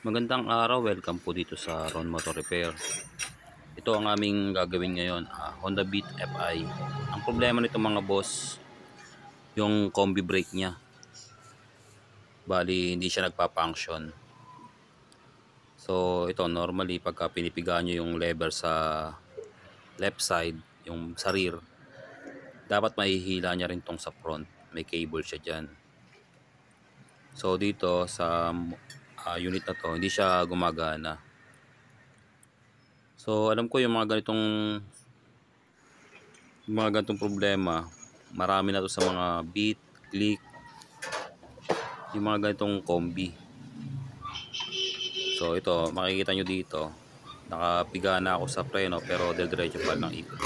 Magandang araw, welcome po dito sa Ron Motor Repair. Ito ang aming gagawin ngayon, Honda Beat Fi. Ang problema nito mga boss, yung combi brake niya. Bali, hindi siya nagpa-function. So, ito normally pagka pinipigaan nyo yung lever sa left side, yung sa rear, dapat mahihila niya rin tong sa front. May cable siya dyan. So, dito sa unit na to, hindi siya gumagana. So, alam ko yung mga ganitong problema, marami na to sa mga Beat, Click, yung mga ganitong combi. So ito, makikita nyo dito, nakapiga na ako sa preno pero diretso pa lang ikot.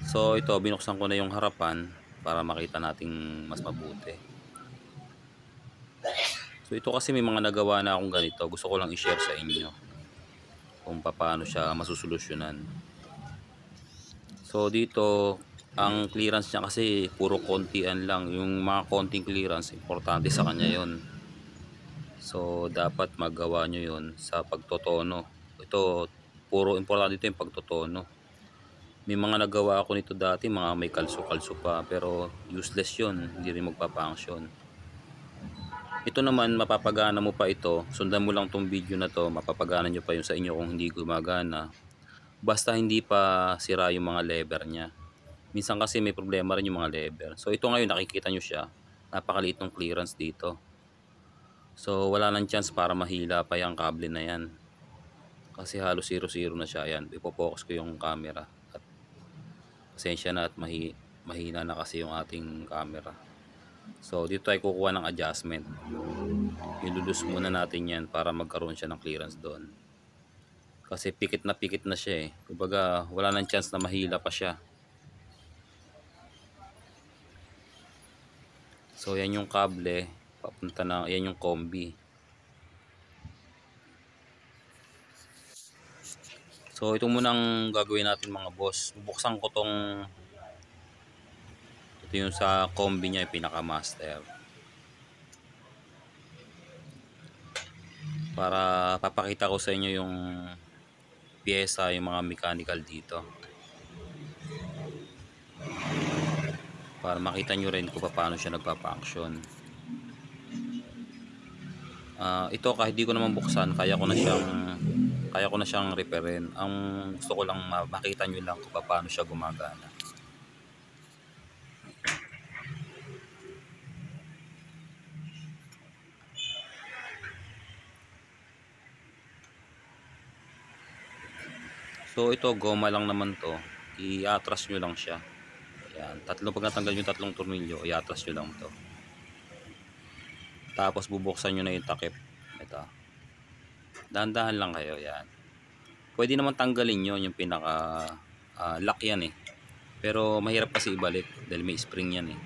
So ito, binuksan ko na yung harapan para makita nating mas mabuti. So ito kasi may mga nagawa na akong ganito, gusto ko lang i-share sa inyo kung paano siya masusolusyonan. So dito, ang clearance niya kasi puro kontian lang. Yung mga konting clearance, importante sa kanya yon. So dapat magawa nyo yon sa pagtotono. Ito, puro importante ito yung pagtotono. May mga nagawa ako nito dati, mga may kalso-kalso pa, pero useless yon, hindi rin magpa-function. Ito naman, mapapagana mo pa ito. Sundan mo lang tong video na to, mapapagana nyo pa yung sa inyo kung hindi gumagana. Basta hindi pa sira yung mga lever niya. Minsan kasi may problema rin yung mga lever. So ito ngayon, nakikita nyo siya, napakaliit ng clearance dito. So wala nang chance para mahila pa yung kable na yan. Kasi halos 0-0 na siya. Ayan, ipofocus ko yung camera. At pasensya na at mahina na kasi yung ating camera. So dito tayo kukuha ng adjustment. Ilulus muna natin yan para magkaroon siya ng clearance doon. Kasi pikit na siya eh. Kumbaga wala nang chance na mahila pa siya. So yan yung kable, papunta na, yan yung combi. So ito muna ang gagawin natin mga boss. Bubuksan ko tong, ito yung sa combi niya, yung pinaka master. Para papakita ko sa inyo yung pyesa, yung mga mechanical dito. Para makita nyo rin kung paano siya nagpa-function. Ito kahit di ko naman buksan, kaya ko na siyang repairin. Ang gusto ko lang makita nyo lang kung paano siya gumagana. So ito, goma lang naman to. I-atras nyo lang siya. Ayan, pag natanggal yung tatlong tornilyo, i-atras nyo lang to. Tapos bubuksan nyo na yung takip. Ito. Dahan-dahan lang kayo, yan. Pwede naman tanggalin nyo yung pinaka lock yan eh. Pero mahirap kasi ibalik dahil may spring yan eh.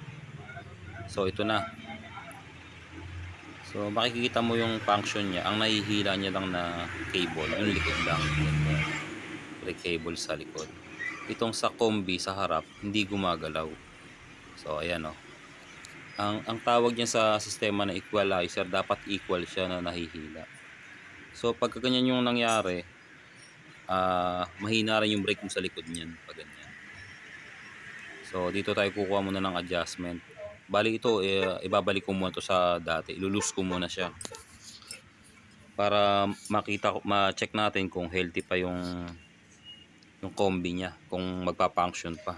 So ito na. So makikita mo yung function niya. Ang nahihila niya lang na cable, yung likod lang. Brake cable sa likod. Itong sa combi sa harap, hindi gumagalaw. So ayan o. Ang tawag niya sa sistema na equalizer, dapat equal siya na nahihila. So pagka ganyan yung nangyari, mahina rin yung brake mo sa likod niyan pag ganyan. So dito tayo kukuha muna ng adjustment. Bali ito, ibabalik ko muna to sa dati. Ilulus ko muna siya. Para ma-check natin kung healthy pa yung combi niya, kung magpa-function pa.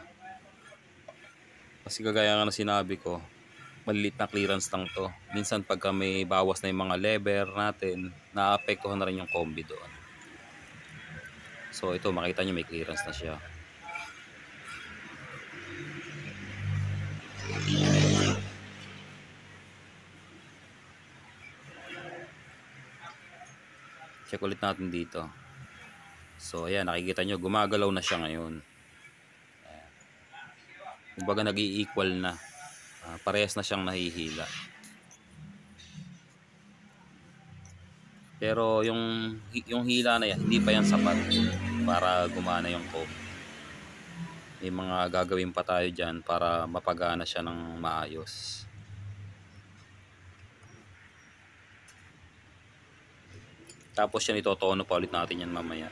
Kasi kagaya nga na sinabi ko, maliliit na clearance lang to. Minsan pagka may bawas na yung mga lever natin, naapektuhan na rin yung combi doon. So ito, makita nyo may clearance na siya. Check ulit natin dito. So ayan, nakikita nyo, gumagalaw na siya ngayon. Kumbaga nag-i-equal na. Parehas na siyang nahihila. Pero yung hila na yan, hindi pa yan sapat para gumana yung combi. May mga gagawin pa tayo dyan para mapagana siya ng maayos. Tapos yan itotono pa ulit natin yan mamaya.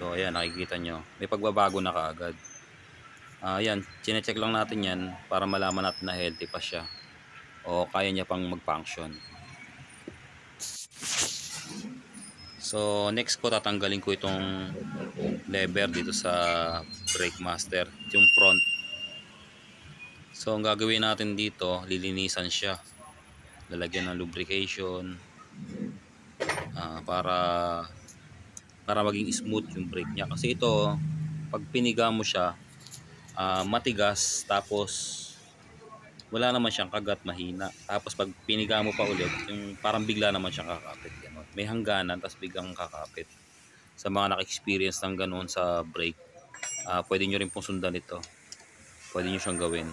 So ayan, nakikita nyo, may pagbabago na kaagad. Ayan, chinecheck lang natin yan para malaman natin na healthy pa siya o kaya niya pang mag-function. So next ko, tatanggalin ko itong lever dito sa brake master, yung front. So ang gagawin natin dito, lilinisan siya, lalagyan ng lubrication para maging smooth yung brake niya. Kasi ito, pag piniga mo siya, matigas, tapos wala naman siyang kagat, mahina. Tapos pag piniga mo pa ulit, yung parang bigla naman siyang kakapit. Ganun. May hangganan, tapos biglang kakapit. Sa mga naka-experience ng ganoon sa brake, pwede nyo rin pong sundan ito. Pwede nyo siyang gawin.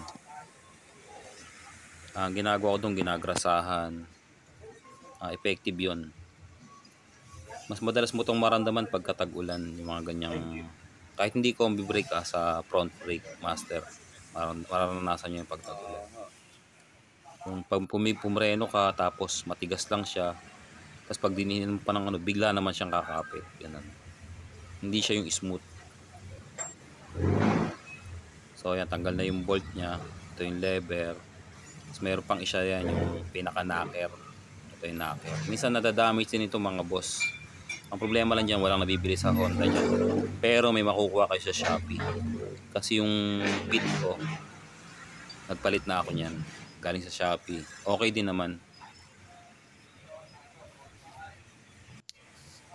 Ginagawa ko itong ginagrasahan. Effective yun. Mas madalas mo itong maramdaman pagka tag-ulan, yung mga ganyang, kahit hindi combi brake sa front brake master, mararanasan nyo yung pag tag-ulan. Kung pag pumreno ka tapos matigas lang siya, tapos pag dinihin mo pa ng bigla naman siyang kakapit. Ganun. Hindi siya yung smooth. So ayan, tanggal na yung bolt niya. Ito yung lever. Tapos mayroon pang isa yan, yung pinaka-knocker. Ito yung knocker. Minsan nadadamage din ito mga boss. Ang problema lang dyan, walang nabibili sa Honda dyan. Pero may makukuha kayo sa Shopee. Kasi yung bit ko, nagpalit na ako niyan. Galing sa Shopee. Okay din naman.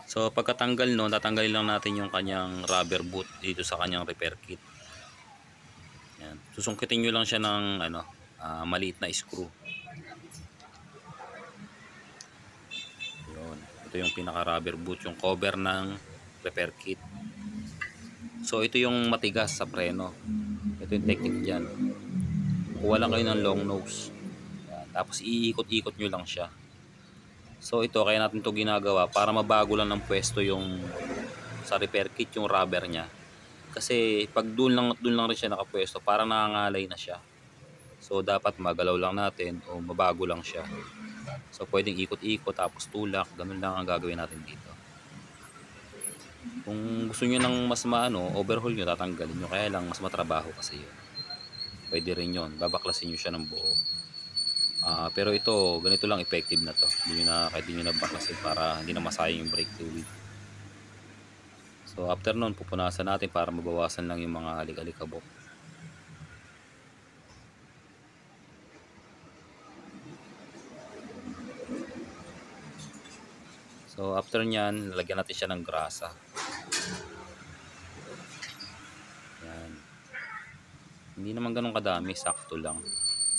So pagkatanggal nun, tatanggalin lang natin yung kanyang rubber boot dito sa kanyang repair kit. Yan. Susungkitin nyo lang siya ng maliit na screw. Yun. Ito yung pinaka rubber boot, yung cover ng repair kit. So ito yung matigas sa preno. Ito yung technique dyan. Kuha lang kayo ng long nose. Yan. Tapos iikot-ikot nyo lang siya. So ito, kaya natin ito ginagawa para mabago lang ng pwesto yung sa repair kit, yung rubber niya. Kasi pag doon lang rin siya nakapwesto, parang nangangalay na siya. So dapat magalaw lang natin o mabago lang siya. So pwedeng ikot-ikot tapos tulak, ganun lang ang gagawin natin dito. Kung gusto niyo ng mas overhaul niyo, tatanggalin niyo, kaya lang mas matrabaho kasi yun. Pwede rin yun, babaklasin niyo siya ng buo. Pero ito, ganito lang, effective na to. Kahit hindi nyo na baklasin para hindi na masayang yung brake fluid. So after nun, pupunasan natin para mabawasan lang yung mga alik-alikabok. So after nyan, lalagyan natin siya ng grasa. Yan. Hindi naman ganun kadami, sakto lang.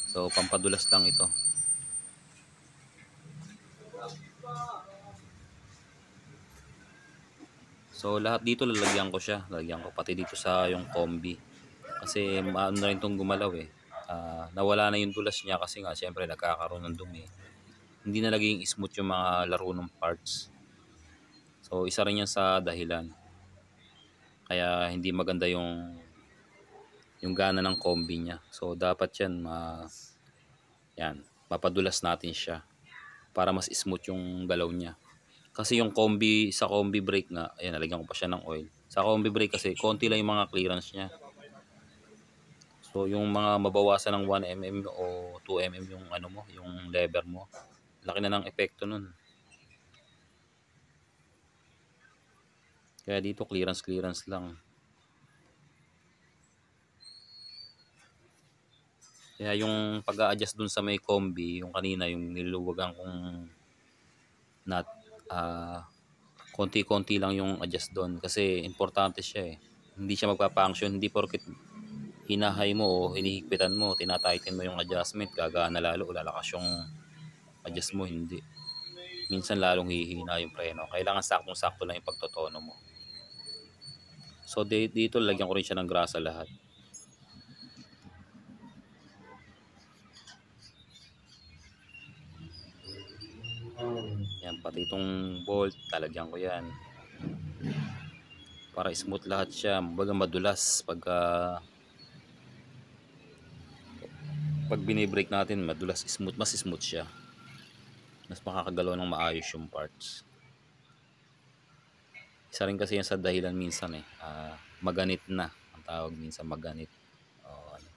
So pampadulas lang ito. So lahat dito lalagyan ko siya. Lalagyan ko pati dito sa yung combi. Kasi maano na rin itong gumalaw eh. Nawala na yung dulas niya kasi nga syempre nagkakaroon ng dumi. Hindi na naging smooth yung mga laro ng parts. So isa rin yan sa dahilan. Kaya hindi maganda yung gana ng combi niya. So dapat yan papadulas natin siya para mas smooth yung galaw niya. Kasi yung sa combi brake nga, ayan, nalagyan ko pa siya ng oil. Sa combi brake kasi konti lang yung mga clearance niya. So yung mga mabawasan ng 1mm o 2mm yung yung lever mo, laki na ng epekto nun. Kaya dito clearance lang. Kaya yung pag-a-adjust dun sa may combi, yung kanina yung niluwagan kong nut, konti-konti lang yung adjust doon kasi importante siya eh. Hindi siya magpa-function, hindi porket hinahay mo o hinihigpitan mo, tinatighten mo yung adjustment, gagana lalo, lalakas yung adjust mo, hindi. Minsan lalong hihina yung preno. Kailangan saktong-sakto lang yung pagtotono mo. So dito lagyan ko rin siya ng grasa lahat. Yan, pati itong bolt, talagyan ko yan. Para smooth lahat siya, baga madulas pagka pag binibrake natin madulas, mas smooth siya, mas makakagalaw ng maayos yung parts. Isa rin kasi yan sa dahilan minsan maganit na ang tawag minsan, maganit. Ano.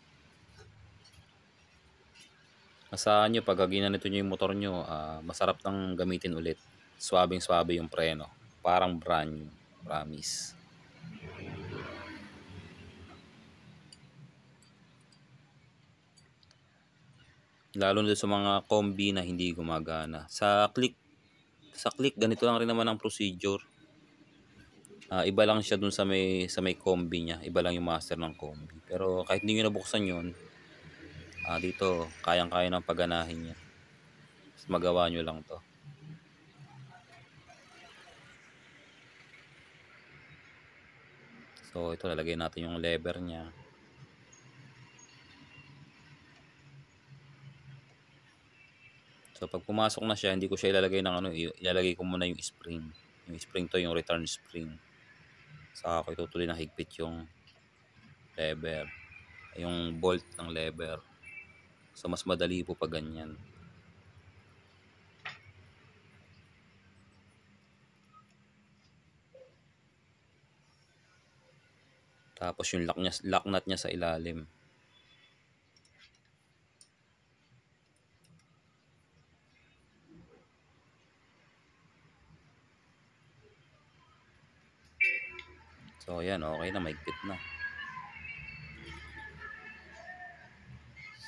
Asahan nyo pag ginanito nyo yung motor nyo, masarap nang gamitin ulit. Swabing swabe yung preno, parang brand new, promise. Lalo na sa mga combi na hindi gumagana. Sa click ganito lang rin naman ang procedure. Iba lang siya dun sa may combi niya, iba lang yung master ng combi. Pero kahit hindi nyo nabuksan yun, dito kayang-kaya ng pagganahin niya. Magawa nyo lang to. So ito, lalagay natin yung lever niya. So pag pumasok na siya, hindi ko siya ilalagay ng ilalagay ko muna yung spring. Yung spring to, yung return spring. Saka ko itutuloy ng higpit yung lever, yung bolt ng lever. So mas madali po pag ganyan. Tapos yung lock nut niya sa ilalim. So ayan, okay na, mahigpit na.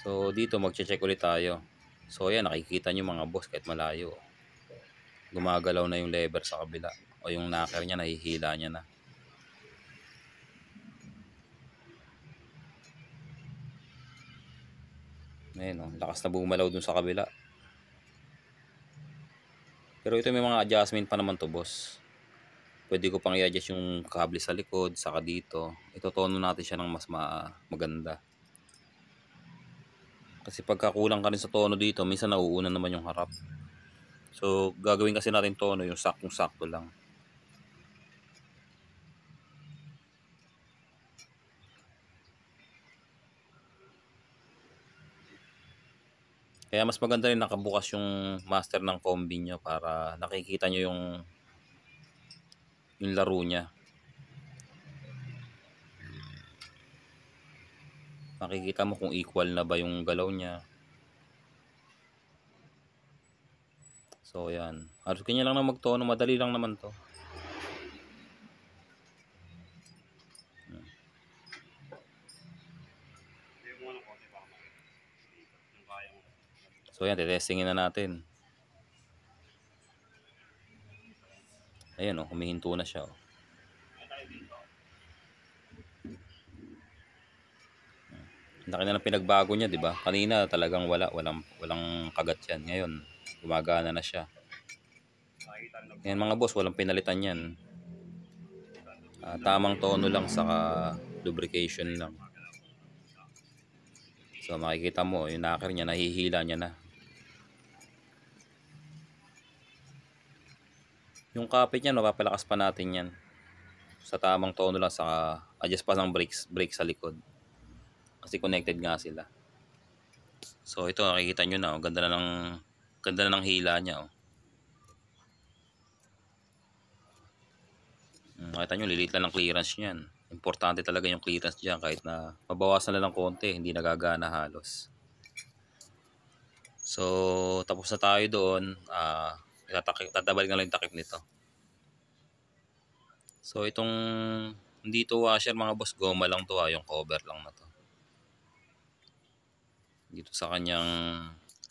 So dito magche-check ulit tayo. So ayan, nakikita nyo mga boss kahit malayo, gumagalaw na yung lever sa kabila, o yung knocker niya nahihila niya na. Ayun, lakas na bumalaw dun sa kabila. Pero ito may mga adjustment pa naman to boss. Pwede ko pang i-adjust yung kable sa likod, saka dito. Itotono natin siya ng mas maganda. Kasi pagkakulang ka rin sa tono dito, minsan nauuna naman yung harap. So gagawin kasi natin tono yung saktong-sakto lang. Kaya mas maganda rin nakabukas yung master ng combi nyo para nakikita nyo yung laro niya. Makikita mo kung equal na ba yung galaw niya. So yan, halos kanya lang na magtono, madali lang naman to. So yan, titestingin na natin. Ayan humihinto na siya. Laki na ng pinagbago niya, di ba? Kanina talagang walang kagat yan. Ngayon, gumagana na siya. Yan mga boss, walang pinalitan yan. Tamang tono lang, saka lubrication lang. So makikita mo, yung knocker niya, nahihila niya na. Yung kapit niya, mapapalakas pa natin yan. Sa tamang tono lang, saka adjust pa ng brake sa likod. Kasi connected nga sila. So ito, nakikita nyo na, ganda na ng hila niya. Nakita nyo, lilit lang ng clearance niyan. Importante talaga yung clearance dyan, kahit na mabawasan na lang konti, hindi nagagana halos. So tapos na tayo doon. Tatabalik na lang yung takip nito. So itong dito washer mga boss, goma lang to, yung cover lang na to. Dito sa kanyang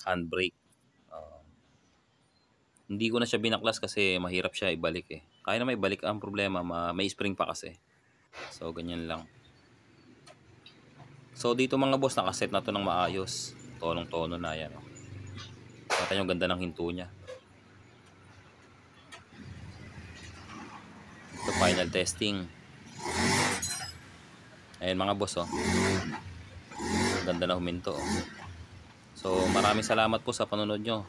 handbrake, hindi ko na siya binaklas kasi mahirap siya ibalik Kaya na may balik, ang problema may spring pa kasi. So ganyan lang. So dito mga boss, nakaset na to ng maayos. Tonong-tono na yan. Kita nyo, ganda ng hinto niya. Ito, final testing. Ayan mga boss ganda na huminto So maraming salamat po sa panonood nyo.